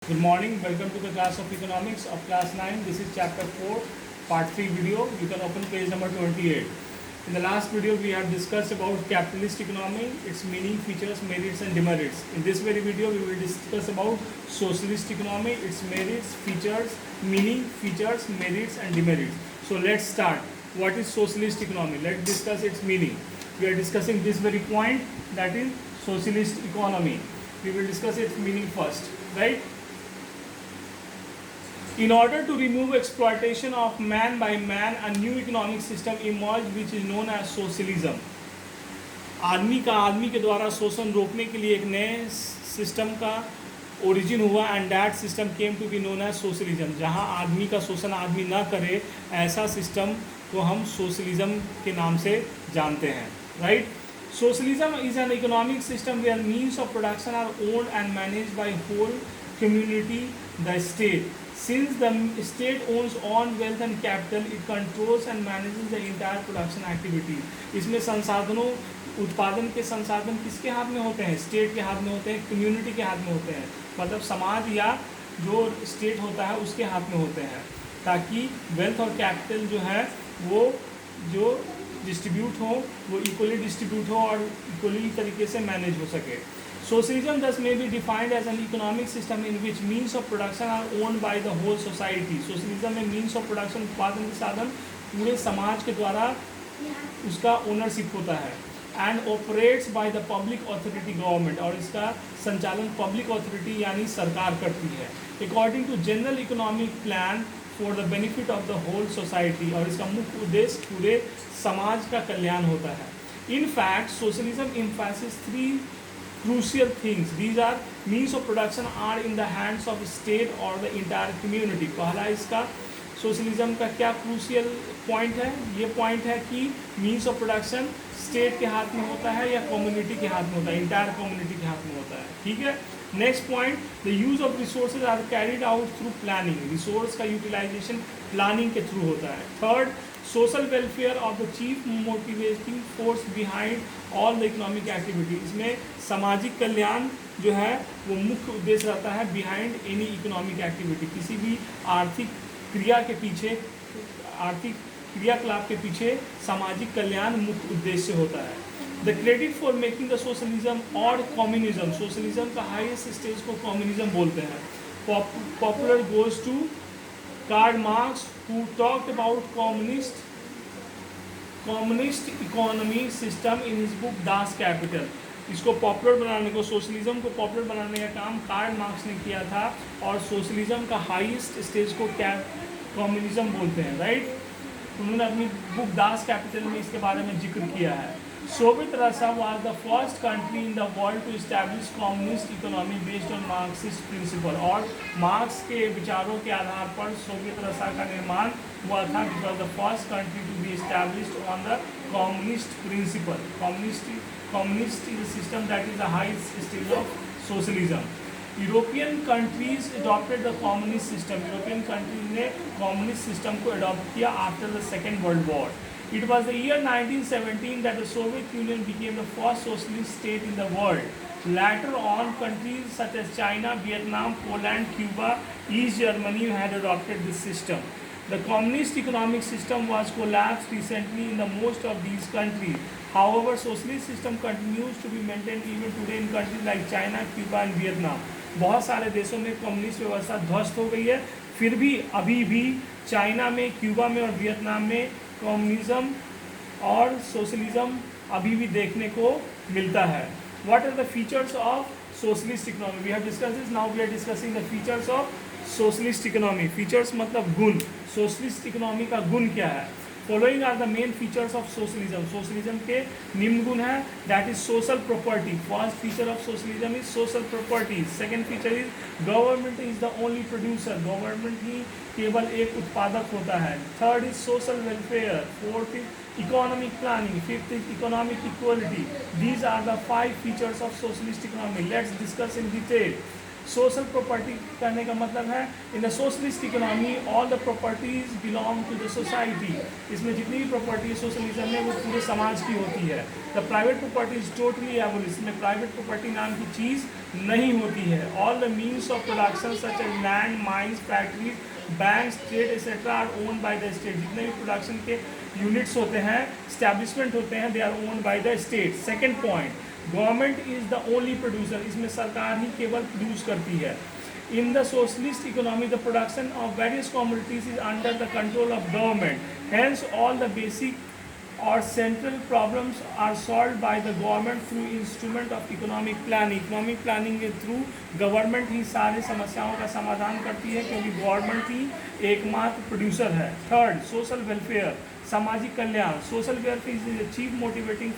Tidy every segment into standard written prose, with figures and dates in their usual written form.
Good morning. Welcome to the class of economics of class 9. This is chapter 4, part 3 video. You can open page number 28. In the last video, we have discussed about capitalist economy, its meaning, features, merits and demerits. In this very video, we will discuss about socialist economy, its merits, features, meaning, features, merits and demerits. So let's start. What is socialist economy? Let's discuss its meaning. We are discussing this very point, that is socialist economy. We will discuss its meaning first, right? In order to remove exploitation of man by man, a new economic system emerged which is known as socialism. आदमी के द्वारा शोषण रोकने के लिए एक नए system का ओरिजिन हुआ and that system came to be known as socialism. जहां आदमी का शोषण आदमी ना करे, ऐसा सिस्टम को हम सोशलिज्म के नाम से जानते हैं, right? Socialism is an economic system where means of production are owned and managed by whole community, the state. Since the state owns all wealth and capital, it controls and manages the entire production activities. इसमें संसाधनों, उत्पादन के संसाधन किसके हाथ में होते हैं? स्टेट के हाथ में होते हैं, कम्युनिटी के हाथ में होते हैं, मतलब समाज या जो स्टेट होता है उसके हाथ में होते हैं, ताकि वेल्थ और कैपिटल जो है वो जो डिस्ट्रीब्यूट हो वो इक्वली डिस्ट्रीब्यूट हो और इक्वली तरीके से मैनेज हो सके. Socialism thus may be defined as an economic system in which means of production are owned by the whole society. Socialism में means of production, उत्पादन के साधन पूरे समाज के द्वारा उसका ओनरशिप होता है and operates by the public authority government, और इसका संचालन पब्लिक अथॉरिटी यानी सरकार करती है according to general economic plan for the benefit of the whole society, और इसका मुख्य उद्देश्य पूरे समाज का कल्याण होता है. In fact, socialism emphasizes three crucial things. These are means of production are in the hands of state or the entire community. पहला इसका सोशलिज्म का क्या क्रूशियल पॉइंट है? ये पॉइंट है कि मीन्स ऑफ प्रोडक्शन स्टेट के हाथ में होता है या कम्युनिटी के हाथ में होता है, इंटायर कम्युनिटी के हाथ में होता है, ठीक है. Next point, the use of resources are carried out through planning. Resource का यूटिलाइजेशन प्लानिंग के थ्रू होता है. Third, social welfare of the chief motivating force behind all the economic activity. इसमें सामाजिक कल्याण जो है वो मुख्य उद्देश्य रहता है बिहाइंड एनी इकोनॉमिक एक्टिविटी. किसी भी आर्थिक क्रिया के पीछे, आर्थिक क्रियाकलाप के पीछे सामाजिक कल्याण मुख्य उद्देश्य होता है. The credit for making the socialism और कम्युनिज्म, सोशलिज्म का हाईएस्ट स्टेज को कम्युनिज्म बोलते हैं. Popular goes to Karl Marx who talked about communist economy system in his book Das Kapital. इसको पॉपुलर बनाने को, सोशलिज्म को पॉपुलर बनाने का काम कार्ल मार्क्स ने किया था और सोशलिज्म का हाईएस्ट स्टेज को कम्युनिज्म बोलते हैं, राइट? उन्होंने अपनी बुक दास कैपिटल में इसके बारे में जिक्र किया है. Soviet Russia was the first country in the world to establish communist economy based on Marxist principle. और मार्क्स के विचारों के आधार पर सोवियत रशिया का निर्माण हुआ था. It was the first country to be established on the communist principle. Communist is a system that is the highest stage of socialism. European countries adopted the communist system. European countries ने communist system को adopt किया after the second world war. It was the year 1917 that the Soviet Union became the first socialist state in the world. Later on, countries such as China, Vietnam, Poland, Cuba, East Germany had adopted this system. The communist economic system was collapsed recently in the most of these countries. However, socialist system continues to be maintained even today in countries like China, Cuba and Vietnam. बहुत सारे देशों में communist व्यवस्था ध्वस्त हो गई है, फिर भी अभी भी चाइना में, क्यूबा में और वियतनाम में कम्युनिज्म और सोशलिज्म अभी भी देखने को मिलता है. What are the features of socialist economy? We have discuss this, now we are discussing the features of socialist economy. Features मतलब गुण. सोशलिस्ट इकोनॉमी का गुण क्या है? Following are the main features of socialism. Socialism के निम्न गुण है. That is social property. First feature of socialism is social property. Second feature is government is the only producer. Government ही केवल एक उत्पादक होता है. Third is social welfare. Fourth is economic planning. Fifth is economic equality. These are the 5 features of socialist economy. Let's discuss in detail. Social property करने का मतलब है in the socialist economy all the properties belong to the society. इसमें जितनी भी property है socialism में वो पूरे समाज की होती है। The private property is totally abolish, इसमें प्राइवेट प्रॉपर्टी नाम की चीज़ नहीं होती है। All the means of production such as land, mines, factories, bank, trade etcetera are owned by the state. जितने भी प्रोडक्शन के यूनिट्स होते हैं, स्टैब्लिशमेंट होते हैं, they are owned by the state. Second point, government is the only producer, इसमें सरकार ही केवल प्रोड्यूस करती है। In the socialist economy the production of various commodities is under the control of government, hence all the basic और central problems are solve by the government through instrument of economic planning. Economic planning के through government ही सारी समस्याओं का समाधान करती है, क्योंकि गवर्नमेंट ही एकमात्र प्रोड्यूसर है। थर्ड, सोशल वेलफेयर, सामाजिक कल्याण। Social welfare is the chief motivating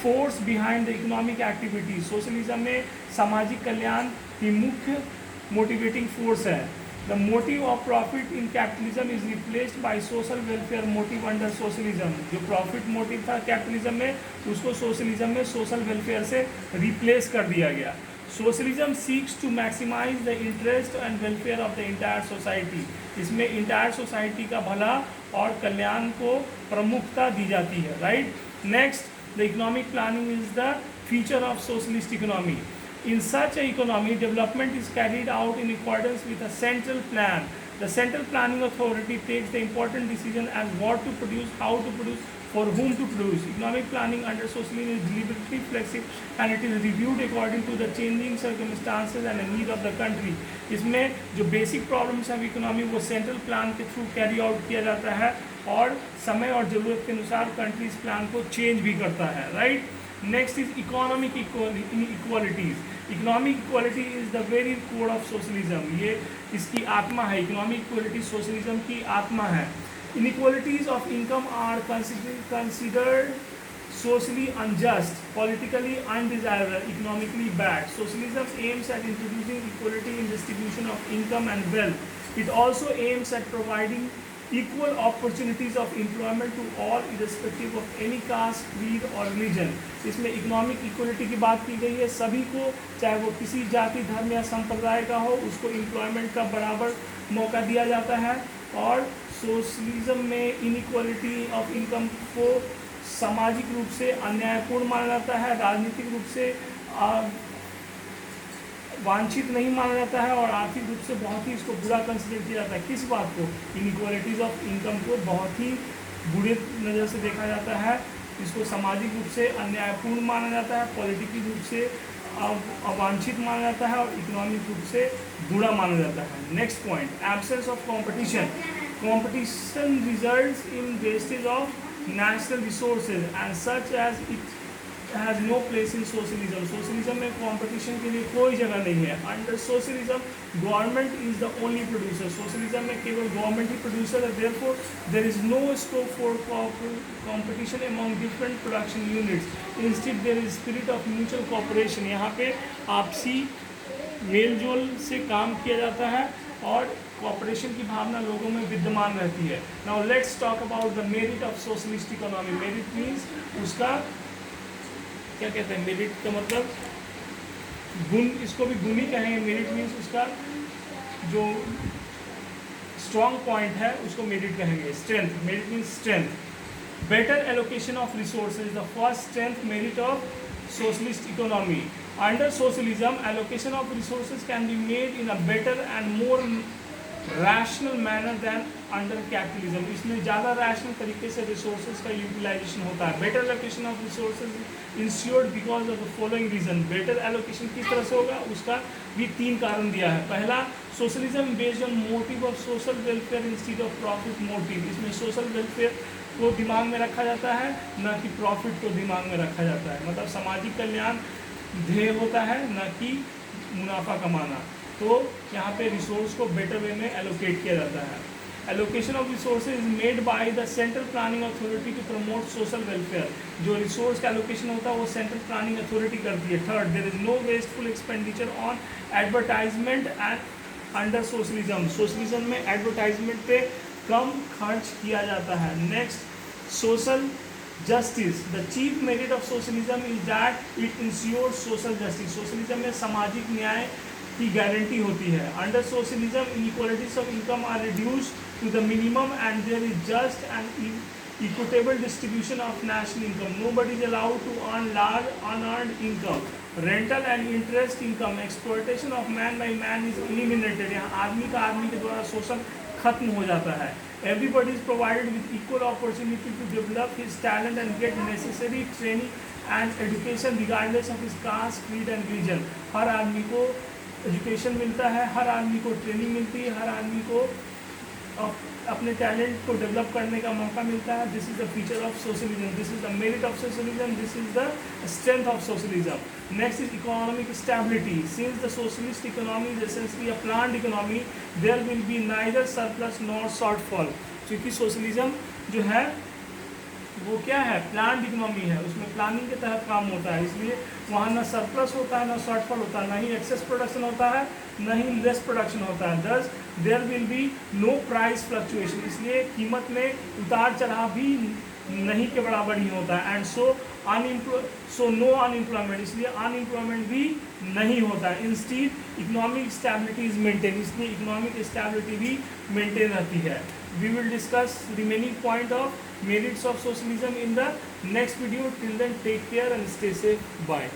force behind the economic activities. Socialism में सामाजिक कल्याण ही मुख्य मोटिवेटिंग फोर्स है। The motive of profit in capitalism is replaced by social welfare motive under socialism. जो profit motive था कैपिटलिज्म में, उसको सोशलिज्म में सोशल वेलफेयर से रिप्लेस कर दिया गया। Socialism seeks to maximise the interest and welfare of the entire society. इसमें इंटायर सोसाइटी का भला और कल्याण को प्रमुखता दी जाती है। Right. Next, the economic planning is the feature of socialist economy. In such a economy, development is carried out in accordance with a central plan. The central planning authority takes the important decision as what to produce, how to produce, for whom to produce. Economic planning under socialism is deliberately flexible and it is reviewed according to the changing circumstances and the need of the country. इसमें जो basic problems हैं economy वो central plan के through carry out किया जाता है और समय और ज़रूरत के अनुसार कंट्री इस प्लान को चेंज भी करता है। Right. Next is economic equalities. Economic equality is the very core of socialism. ये इसकी आत्मा है। इकोनॉमिक इक्वालिटी सोशलिज्म की आत्मा है। Inequalities of income are considered socially unjust, politically undesirable, economically bad. Socialism aims at introducing equality in distribution of income and wealth. It also aims at providing equal opportunities of employment to all irrespective of any caste, creed or religion. इसमें economic equality की बात की गई है। सभी को, चाहे वो किसी जाति, धर्म या संप्रदाय का हो, उसको एम्प्लॉयमेंट का बराबर मौका दिया जाता है। और सोशलिज्म में इनइक्वालिटी ऑफ इनकम को सामाजिक रूप से अन्यायपूर्ण माना जाता है, राजनीतिक रूप से वांछित नहीं माना जाता है और आर्थिक रूप से बहुत ही इसको बुरा कंसिडर किया जाता है। किस बात को? इनइक्वालिटीज़ ऑफ इनकम को बहुत ही बुरे नज़र से देखा जाता है। इसको सामाजिक रूप से अन्यायपूर्ण माना जाता है, पॉलिटिकल रूप से अवांछित माना जाता है और इकोनॉमिक रूप से बुरा माना जाता है। Next point, absence of competition. Competition results in wastage of national resources and such as it has no place in socialism. Socialism में कंपटीशन के लिए कोई जगह नहीं है। Under socialism government is the only producer. Socialism में केवल government ही प्रोड्यूसर है। Therefore there is no scope for competition among different production units. Instead there is spirit of mutual cooperation. यहाँ पे आपसी मेल जोल से काम किया जाता है और कोऑपरेशन की भावना लोगों में विद्यमान रहती है। Now let's talk about the merit of socialist economy. Merit means उसका क्या कहते हैं? मेरिट का मतलब गुण, इसको भी गुण ही कहेंगे। मेरिट मीन्स उसका जो स्ट्रॉन्ग पॉइंट है उसको मेरिट कहेंगे। Strength, merit means strength. Better allocation of resources, the first strength merit of socialist economy. Under socialism, allocation of resources can be made in a better and more rational manner than under capitalism. इसमें ज़्यादा rational तरीके से resources का utilization होता है। Better allocation of resources ensured because of the following reason. Better allocation किस तरह से होगा उसका भी 3 कारण दिया है। पहला, socialism based on motive of social welfare instead of profit motive. इसमें सोशल वेलफेयर को दिमाग में रखा जाता है, न कि प्रॉफिट को दिमाग में रखा जाता है। मतलब सामाजिक कल्याण ध्येय होता है, न कि मुनाफा कमाना। तो यहाँ पे रिसोर्स को बेटर वे में एलोकेट किया जाता है। Allocation of resources is made by the central planning authority to promote social welfare. जो रिसोर्स का एलोकेशन होता है वो सेंट्रल प्लानिंग अथॉरिटी करती है। Third, there is no wasteful expenditure on advertisement and under socialism. Socialism में advertisement पे कम खर्च किया जाता है। Next, social justice. The chief merit of socialism is that it ensures social justice. Socialism में सामाजिक न्याय की गारंटी होती है। Under socialism inequalities of income are reduced to the minimum and there is just and equitable distribution of national income. Nobody is allowed to earn large unearned income. Rental and interest income, exploitation of man by man is eliminated. यहाँ आदमी का आदमी के द्वारा शोषण खत्म हो जाता है. Everybody is provided with equal opportunity to develop his talent and get necessary training and education regardless of his caste, creed and religion. हर आदमी को एजुकेशन मिलता है, हर आदमी को ट्रेनिंग मिलती है, हर आदमी को अपने टैलेंट को डेवलप करने का मौका मिलता है. This is the feature of socialism, this is the merit of socialism, this is the strength of socialism. Next is economic stability. Since the socialist economy is essentially a planned economy, there will be neither surplus nor shortfall. क्योंकि socialism जो है वो क्या है, planned economy है, उसमें planning के तहत काम होता है, इसलिए वहाँ ना सरप्लस होता है, ना शॉर्टफॉल होता है, ना ही एक्सेस प्रोडक्शन होता है, ना ही लेस प्रोडक्शन होता है. Thus there will be no price fluctuation, इसलिए कीमत में उतार चढ़ाव भी नहीं के बराबर ही होता है. एंड सो नो अनएम्प्लॉयमेंट, इसलिए अनएम्प्लॉयमेंट भी नहीं होता है. Instead economic stability is maintain, इसलिए इकोनॉमिक स्टेबिलिटी भी मेंटेन रहती है. We will discuss remaining point of merits of socialism in the next video. Till then, take care and stay safe. Bye.